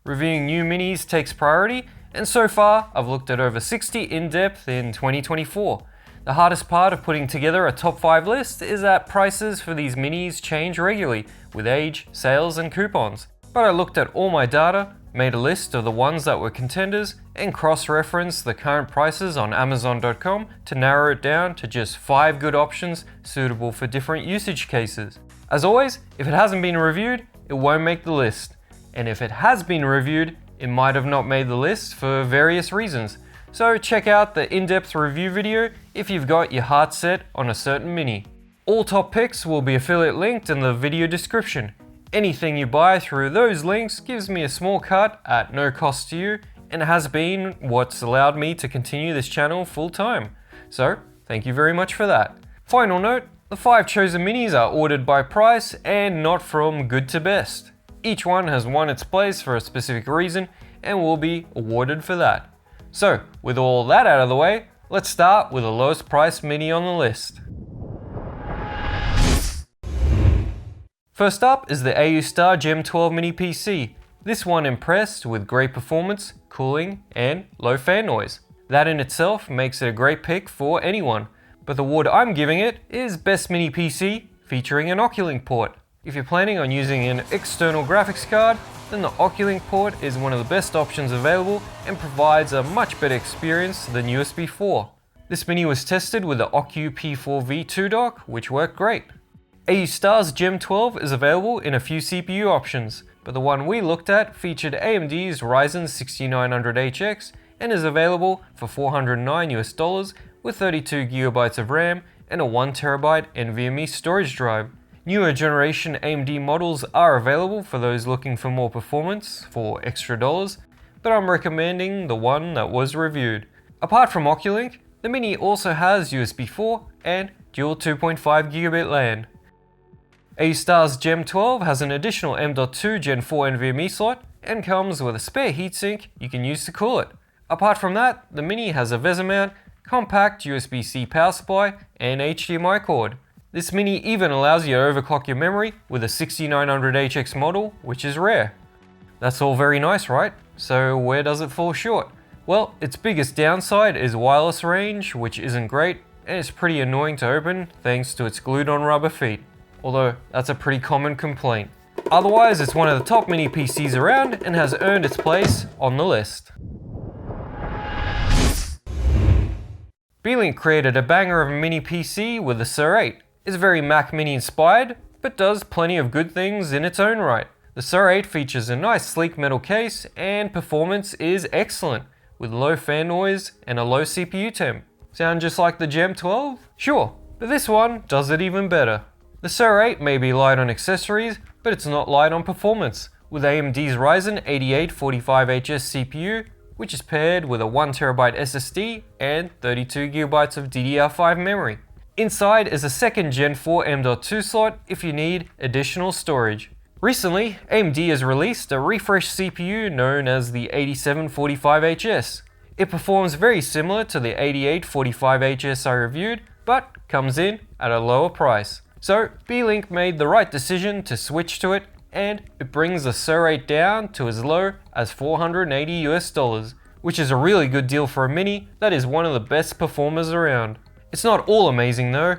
Reviewing new minis takes priority, and so far I've looked at over 60 in-depth in 2024. The hardest part of putting together a top 5 list is that prices for these minis change regularly with age, sales and coupons. But I looked at all my data, made a list of the ones that were contenders, and cross-referenced the current prices on Amazon.com to narrow it down to just 5 good options suitable for different usage cases. As always, if it hasn't been reviewed, it won't make the list. And if it has been reviewed, it might have not made the list for various reasons. So check out the in-depth review video if you've got your heart set on a certain mini. All top picks will be affiliate linked in the video description. Anything you buy through those links gives me a small cut at no cost to you, and has been what's allowed me to continue this channel full time. So thank you very much for that. Final note, the 5 chosen minis are ordered by price and not from good to best. Each one has won its place for a specific reason and will be awarded for that. So, with all that out of the way, let's start with the lowest priced mini on the list. First up is the AUStar Gem 12 Mini PC. This one impressed with great performance, cooling, and low fan noise. That in itself makes it a great pick for anyone, but the award I'm giving it is Best Mini PC featuring an OCulink port. If you're planning on using an external graphics card, then the OCulink port is one of the best options available and provides a much better experience than USB 4. This mini was tested with the OCU P4V2 dock, which worked great. AUStar's Gem 12 is available in a few CPU options, but the one we looked at featured AMD's Ryzen 6900HX and is available for $409 with 32GB of RAM and a 1TB NVMe storage drive. Newer generation AMD models are available for those looking for more performance for extra dollars, but I'm recommending the one that was reviewed. Apart from OCulink, the Mini also has USB 4 and dual 2.5 gigabit LAN. AUStar's Gem 12 has an additional M.2 Gen 4 NVMe slot and comes with a spare heatsink you can use to cool it. Apart from that, the Mini has a VESA mount, compact USB-C power supply and HDMI cord. This Mini even allows you to overclock your memory with a 6900HX model, which is rare. That's all very nice, right? So where does it fall short? Well, its biggest downside is wireless range, which isn't great, and it's pretty annoying to open thanks to its glued-on rubber feet. Although that's a pretty common complaint. Otherwise, it's one of the top mini PCs around and has earned its place on the list. Beelink created a banger of a mini PC with the Sur 8. It's very Mac Mini inspired, but does plenty of good things in its own right. The Sur 8 features a nice sleek metal case and performance is excellent, with low fan noise and a low CPU temp. Sound just like the Gem 12? Sure, but this one does it even better. The Sur 8 may be light on accessories, but it's not light on performance, with AMD's Ryzen 8845HS CPU, which is paired with a 1TB SSD and 32GB of DDR5 memory. Inside is a second Gen 4 M.2 slot if you need additional storage. Recently, AMD has released a refreshed CPU known as the 8745HS. It performs very similar to the 8845HS I reviewed, but comes in at a lower price. So Beelink made the right decision to switch to it, and it brings the Sur 8 down to as low as $480, which is a really good deal for a mini that is one of the best performers around. It's not all amazing though.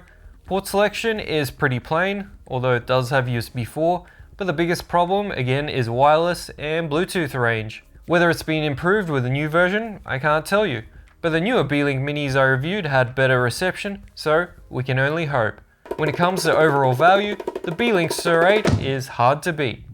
Port selection is pretty plain, although it does have USB 4, but the biggest problem again is wireless and Bluetooth range. Whether it's been improved with the new version, I can't tell you, but the newer Beelink minis I reviewed had better reception, so we can only hope. When it comes to overall value, the Beelink Sur 8 is hard to beat.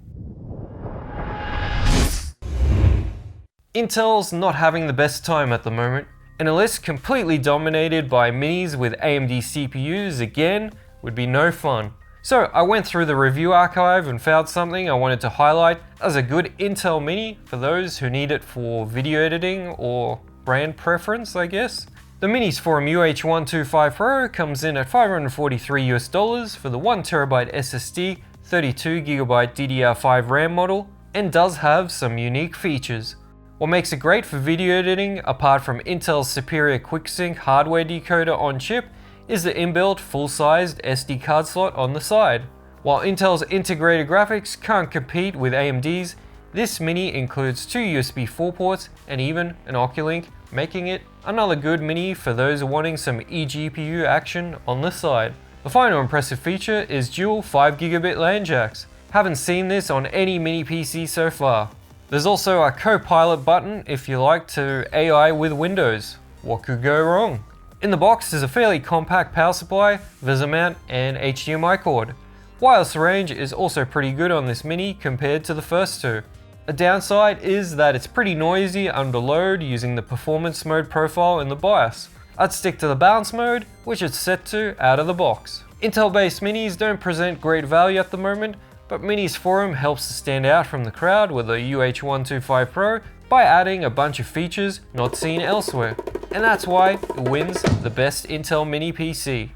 Intel's not having the best time at the moment, and a list completely dominated by minis with AMD CPUs again would be no fun. So I went through the review archive and found something I wanted to highlight as a good Intel mini for those who need it for video editing or brand preference, I guess. The Mini's Forum UH125 Pro comes in at $543 for the 1TB SSD, 32GB DDR5 RAM model, and does have some unique features. What makes it great for video editing, apart from Intel's superior QuickSync hardware decoder on chip, is the inbuilt full-sized SD card slot on the side. While Intel's integrated graphics can't compete with AMD's, This Mini includes 2 USB 4 ports and even an OCulink, making it another good Mini for those wanting some eGPU action on the side. The final impressive feature is dual 5GB LAN jacks. Haven't seen this on any Mini PC so far. There's also a co-pilot button if you like to AI with Windows. What could go wrong? In the box is a fairly compact power supply, VESA mount, and HDMI cord. Wireless range is also pretty good on this Mini compared to the first two. A downside is that it's pretty noisy under load using the performance mode profile in the BIOS. I'd stick to the balance mode, which it's set to out of the box. Intel-based Minis don't present great value at the moment, but Minis Forum helps to stand out from the crowd with a UH125 Pro by adding a bunch of features not seen elsewhere. And that's why it wins the best Intel Mini PC.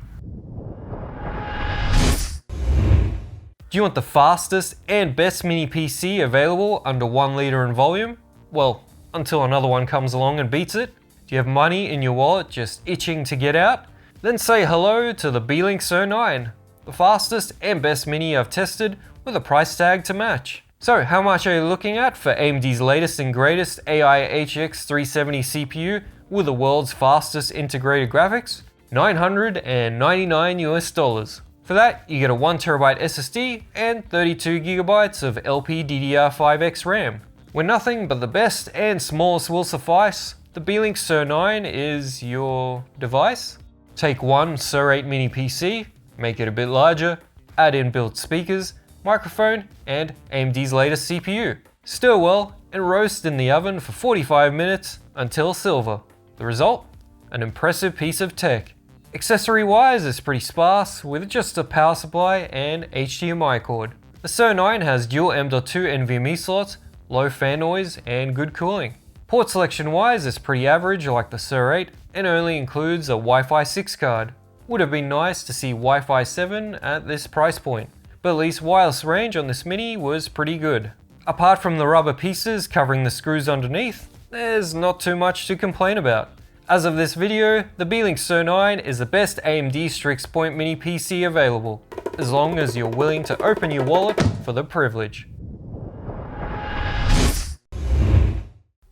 Do you want the fastest and best Mini PC available under 1 litre in volume? Well, until another one comes along and beats it. Do you have money in your wallet just itching to get out? Then say hello to the Beelink SO9, the fastest and best Mini I've tested with a price tag to match. So how much are you looking at for AMD's latest and greatest AI HX 370 CPU with the world's fastest integrated graphics? $999 US. For that, you get a 1TB SSD and 32GB of LPDDR5X RAM. When nothing but the best and smallest will suffice, the Beelink SO9 is your device. Take one SO8 Mini PC, make it a bit larger, add in-built speakers, microphone, and AMD's latest CPU. Stir well and roast in the oven for 45 minutes until silver. The result? An impressive piece of tech. Accessory-wise, it's pretty sparse with just a power supply and HDMI cord. The SO9 has dual M.2 NVMe slots, low fan noise, and good cooling. Port selection-wise, it's pretty average like the SO8 and only includes a Wi-Fi 6 card. Would have been nice to see Wi-Fi 7 at this price point, but at least wireless range on this Mini was pretty good. Apart from the rubber pieces covering the screws underneath, there's not too much to complain about. As of this video, the Beelink SO9 is the best AMD Strix Point Mini PC available, as long as you're willing to open your wallet for the privilege.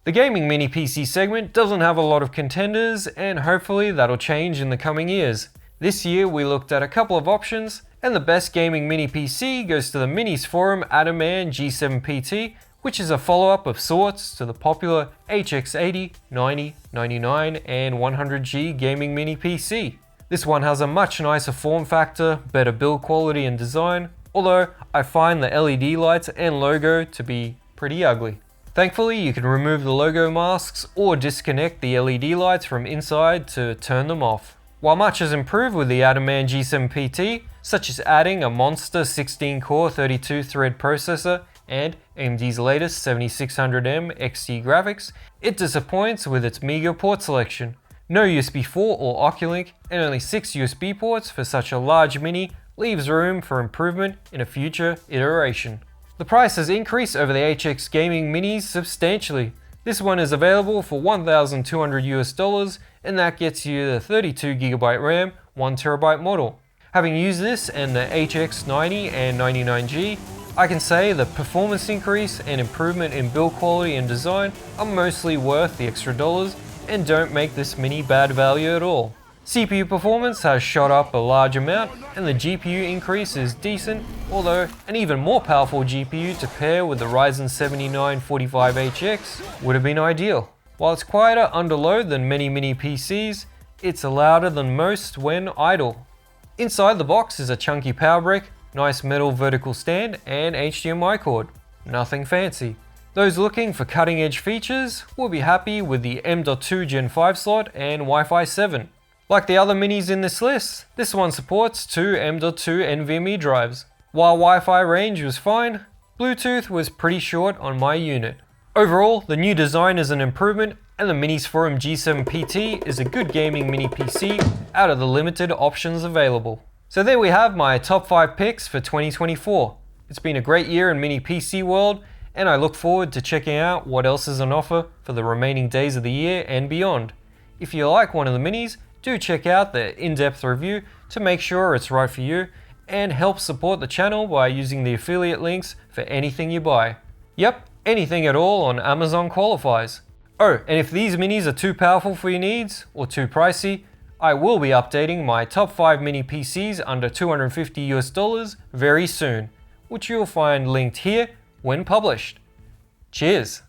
The gaming Mini PC segment doesn't have a lot of contenders, and hopefully that'll change in the coming years. This year we looked at a couple of options, and the best gaming Mini PC goes to the Minis Forum Adaman G7 PT, which is a follow-up of sorts to the popular HX80, 90, 99, and 100G gaming Mini PC. This one has a much nicer form factor, better build quality and design, although I find the LED lights and logo to be pretty ugly. Thankfully, you can remove the logo masks or disconnect the LED lights from inside to turn them off. While much has improved with the Adaman G7 PT, such as adding a monster 16-core 32-thread processor and AMD's latest 7600M XT graphics, it disappoints with its meager port selection. No USB 4 or OCulink and only 6 USB ports for such a large Mini leaves room for improvement in a future iteration. The price has increased over the HX Gaming Minis substantially. This one is available for $1,200 US, and that gets you the 32GB RAM, 1TB model. Having used this and the HX 90 and 99G, I can say the performance increase and improvement in build quality and design are mostly worth the extra dollars and don't make this Mini bad value at all. CPU performance has shot up a large amount and the GPU increase is decent, although an even more powerful GPU to pair with the Ryzen 7945HX would have been ideal. While it's quieter under load than many Mini PCs, it's louder than most when idle. Inside the box is a chunky power brick, nice metal vertical stand, and HDMI cord. Nothing fancy. Those looking for cutting edge features will be happy with the M.2 Gen 5 slot and Wi-Fi 7. Like the other Minis in this list, this one supports 2 M.2 NVMe drives. While Wi-Fi range was fine, Bluetooth was pretty short on my unit. Overall, the new design is an improvement, and the Minis Forum G7 PT is a good gaming Mini PC out of the limited options available. So there we have my top 5 picks for 2024. It's been a great year in Mini PC world, and I look forward to checking out what else is on offer for the remaining days of the year and beyond. If you like one of the Minis, do check out the in-depth review to make sure it's right for you, and help support the channel by using the affiliate links for anything you buy. Yep, anything at all on Amazon qualifies. Oh, and if these minis are too powerful for your needs or too pricey, I will be updating my top 5 mini PCs under $250 very soon, which you'll find linked here when published. Cheers!